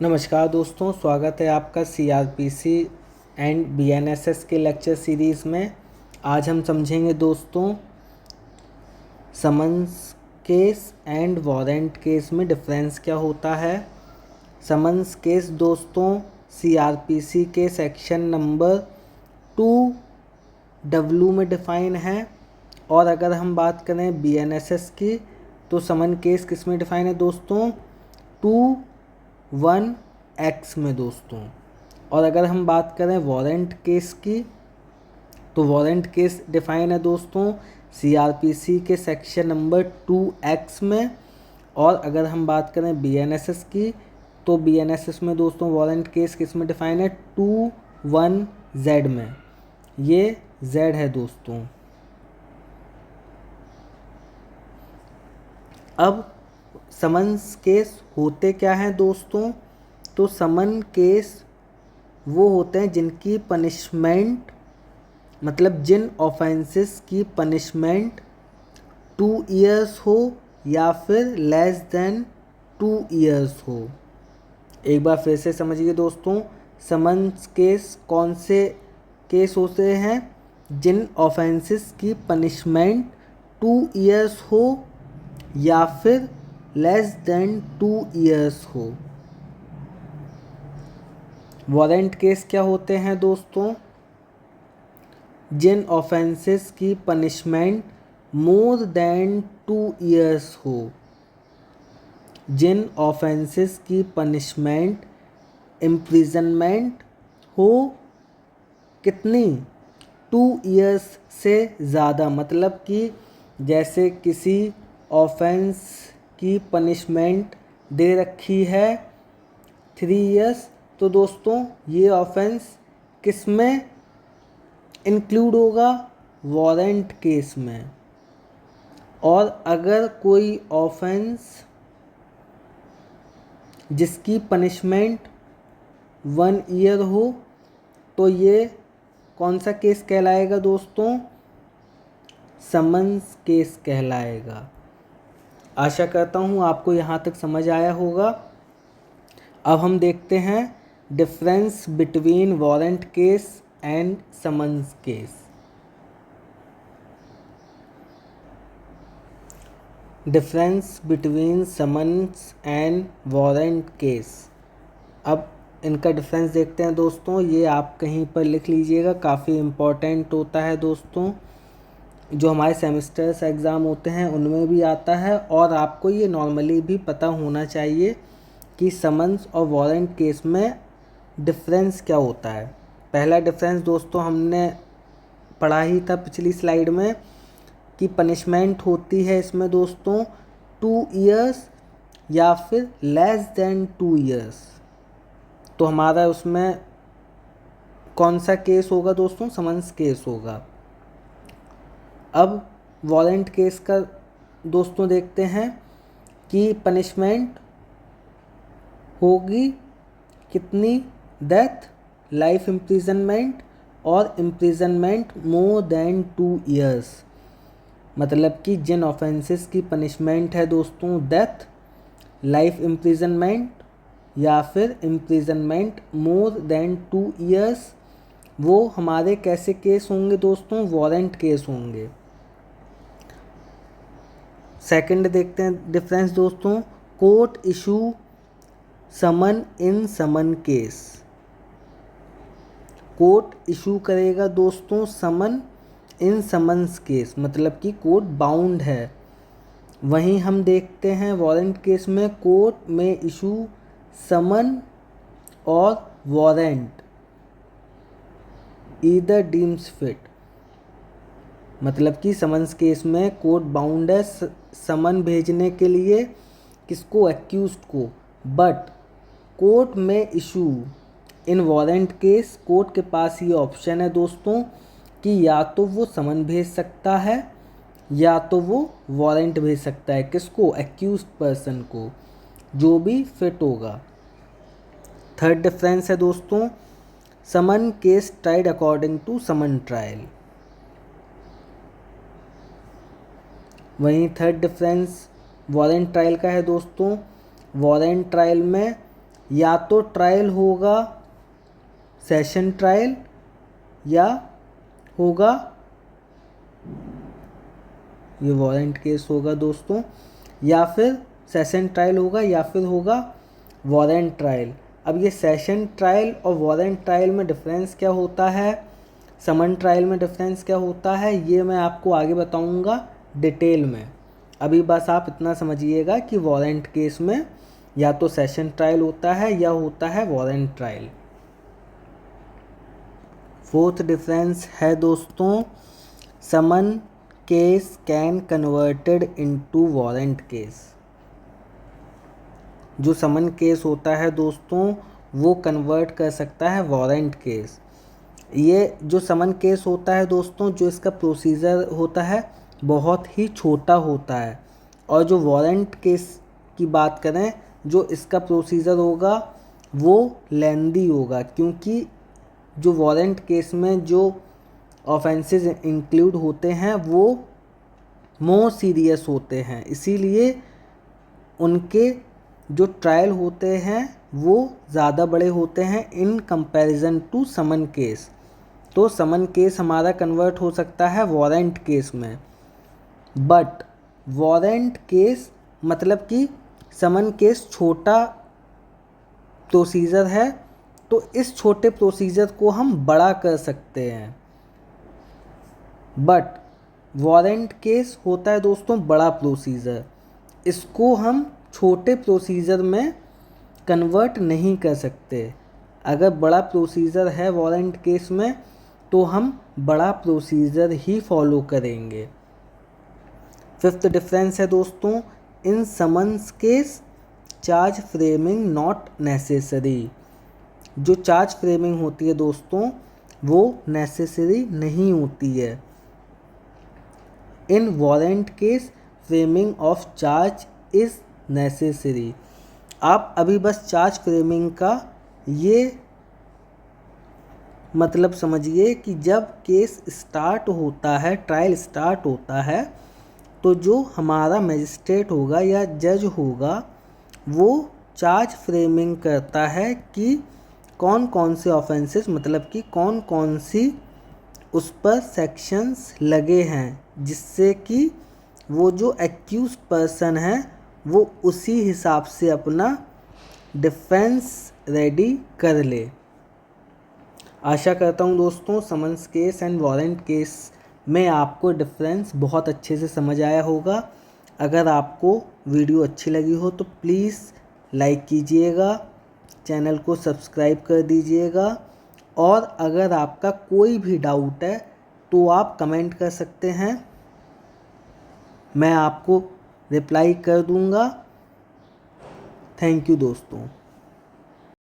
नमस्कार दोस्तों, स्वागत है आपका सीआरपीसी एंड बीएनएसएस के लेक्चर सीरीज़ में। आज हम समझेंगे दोस्तों summons case and warrant case में डिफरेंस क्या होता है। समन्स केस दोस्तों सीआरपीसी के सेक्शन नंबर 2W में डिफ़ाइन है, और अगर हम बात करें बीएनएसएस की तो समन केस किस में डिफ़ाइन है दोस्तों, 2(1)(x में दोस्तों। और अगर हम बात करें वारंट केस की तो वारंट केस डिफाइन है दोस्तों सीआरपीसी के सेक्शन नंबर 2(x) में। और अगर हम बात करें बीएनएसएस की तो बीएनएसएस में दोस्तों वारंट केस किस में डिफाइन है, 2(1)(z) में। ये z है दोस्तों। अब समन्स केस होते क्या हैं दोस्तों, तो समन केस वो होते हैं जिनकी पनिशमेंट मतलब जिन ऑफेंसेस की पनिशमेंट 2 ईयर्स हो या फिर लेस देन 2 ईयर्स हो। एक बार फिर से समझिए दोस्तों, समन्स केस कौन से केस होते हैं, जिन ऑफेंसेस की पनिशमेंट 2 ईयर्स हो या फिर लेस देन 2 ईयर्स हो। वारंट केस क्या होते हैं दोस्तों, जिन ऑफेंसेस की पनिशमेंट मोर देन 2 ईयर्स हो। जिन ऑफेंसेस की पनिशमेंट इम्प्रिजनमेंट हो कितनी, 2 ईयर्स से ज़्यादा। मतलब कि जैसे किसी ऑफेंस की पनिशमेंट दे रखी है 3 ईयर्स, तो दोस्तों ये ऑफेंस किस में इंक्लूड होगा, वारंट केस में। और अगर कोई ऑफेंस जिसकी पनिशमेंट 1 ईयर हो तो ये कौन सा केस कहलाएगा दोस्तों, समन्स केस कहलाएगा। आशा करता हूँ आपको यहाँ तक समझ आया होगा। अब हम देखते हैं difference between warrant case and summons case. Difference between summons and warrant case. अब इनका डिफरेंस देखते हैं दोस्तों। ये आप कहीं पर लिख लीजिएगा, काफ़ी इम्पोर्टेंट होता है दोस्तों। जो हमारे सेमेस्टर्स एग्ज़ाम होते हैं उनमें भी आता है, और आपको ये नॉर्मली भी पता होना चाहिए कि समन्स और वारंट केस में डिफरेंस क्या होता है। पहला डिफरेंस दोस्तों हमने पढ़ा ही था पिछली स्लाइड में कि पनिशमेंट होती है इसमें दोस्तों 2 ईयर्स या फिर लेस देन 2 ईयर्स। तो हमारा उसमें कौन सा केस होगा दोस्तों, समन्स केस होगा। अब वारंट केस का दोस्तों देखते हैं कि पनिशमेंट होगी कितनी, डेथ, लाइफ इम्प्रिजनमेंट और इम्प्रिजनमेंट मोर देन 2 ईयर्स। मतलब कि जिन ऑफेंसेस की पनिशमेंट है दोस्तों डेथ, लाइफ इम्प्रिजनमेंट या फिर इम्प्रिजनमेंट मोर देन 2 ईयर्स, वो हमारे कैसे केस होंगे दोस्तों, वारंट केस होंगे। सेकंड देखते हैं डिफरेंस दोस्तों, कोर्ट इशू समन इन समन केस। कोर्ट इशू करेगा दोस्तों समन इन समन्स केस, मतलब कि कोर्ट बाउंड है। वहीं हम देखते हैं वारंट केस में कोर्ट में इशू समन और वारंट ईदर डीम्स फिट। मतलब कि समन्स केस में कोर्ट बाउंड है समन भेजने के लिए किसको, एक्यूज्ड को, बट कोर्ट में issue in warrant case court के पास ये ऑप्शन है दोस्तों कि या तो वो समन भेज सकता है या तो वो वारंट भेज सकता है, किसको, एक्यूज्ड पर्सन को, जो भी फिट होगा। थर्ड डिफरेंस है दोस्तों, summon case tried according to summon trial. वहीं थर्ड डिफरेंस वारंट ट्रायल का है दोस्तों। वारंट ट्रायल में या तो ट्रायल होगा सेशन ट्रायल या होगा ये वारंट केस होगा दोस्तों, या फिर सेशन ट्रायल होगा या फिर होगा वारंट ट्रायल। अब ये सेशन ट्रायल और वारंट ट्रायल में डिफरेंस क्या होता है, समन ट्रायल में डिफरेंस क्या होता है, ये मैं आपको आगे बताऊंगा डिटेल में। अभी बस आप इतना समझिएगा कि वारंट केस में या तो सेशन ट्रायल होता है या होता है वारंट ट्रायल। फोर्थ डिफरेंस है दोस्तों, summon case can converted into warrant case. जो समन केस होता है दोस्तों वो कन्वर्ट कर सकता है वारंट केस। ये जो समन केस होता है दोस्तों, जो इसका प्रोसीजर होता है बहुत ही छोटा होता है, और जो वारंट केस की बात करें, जो इसका प्रोसीजर होगा वो लेंदी होगा, क्योंकि जो वारंट केस में जो ऑफेंसेस इंक्लूड होते हैं वो मोर सीरियस होते हैं, इसीलिए उनके जो ट्रायल होते हैं वो ज़्यादा बड़े होते हैं in comparison to summon case. तो समन केस हमारा कन्वर्ट हो सकता है वारंट केस में, बट वारंट केस मतलब कि समन केस छोटा प्रोसीजर है, तो इस छोटे प्रोसीजर को हम बड़ा कर सकते हैं। बट वारंट केस होता है दोस्तों बड़ा प्रोसीजर, इसको हम छोटे प्रोसीजर में कन्वर्ट नहीं कर सकते। अगर बड़ा प्रोसीजर है वारंट केस में तो हम बड़ा प्रोसीजर ही फॉलो करेंगे। फिफ्थ डिफरेंस है दोस्तों, in summons case charge framing not necessary. जो चार्ज फ्रेमिंग होती है दोस्तों वो नेसेसरी नहीं होती है। In warrant case framing of charge is necessary. आप अभी बस चार्ज फ्रेमिंग का ये मतलब समझिए कि जब केस स्टार्ट होता है, ट्रायल स्टार्ट होता है, तो जो हमारा मजिस्ट्रेट होगा या जज होगा वो चार्ज फ्रेमिंग करता है कि कौन कौन से ऑफेंसेस, मतलब कि कौन कौन सी उस पर सेक्शंस लगे हैं, जिससे कि वो जो एक्यूज पर्सन है वो उसी हिसाब से अपना डिफेंस रेडी कर ले। आशा करता हूँ दोस्तों summons case and warrant case में आपको डिफरेंस बहुत अच्छे से समझ आया होगा। अगर आपको वीडियो अच्छी लगी हो तो प्लीज़ लाइक कीजिएगा, चैनल को सब्सक्राइब कर दीजिएगा, और अगर आपका कोई भी डाउट है तो आप कमेंट कर सकते हैं, मैं आपको रिप्लाई कर दूंगा। थैंक यू दोस्तों।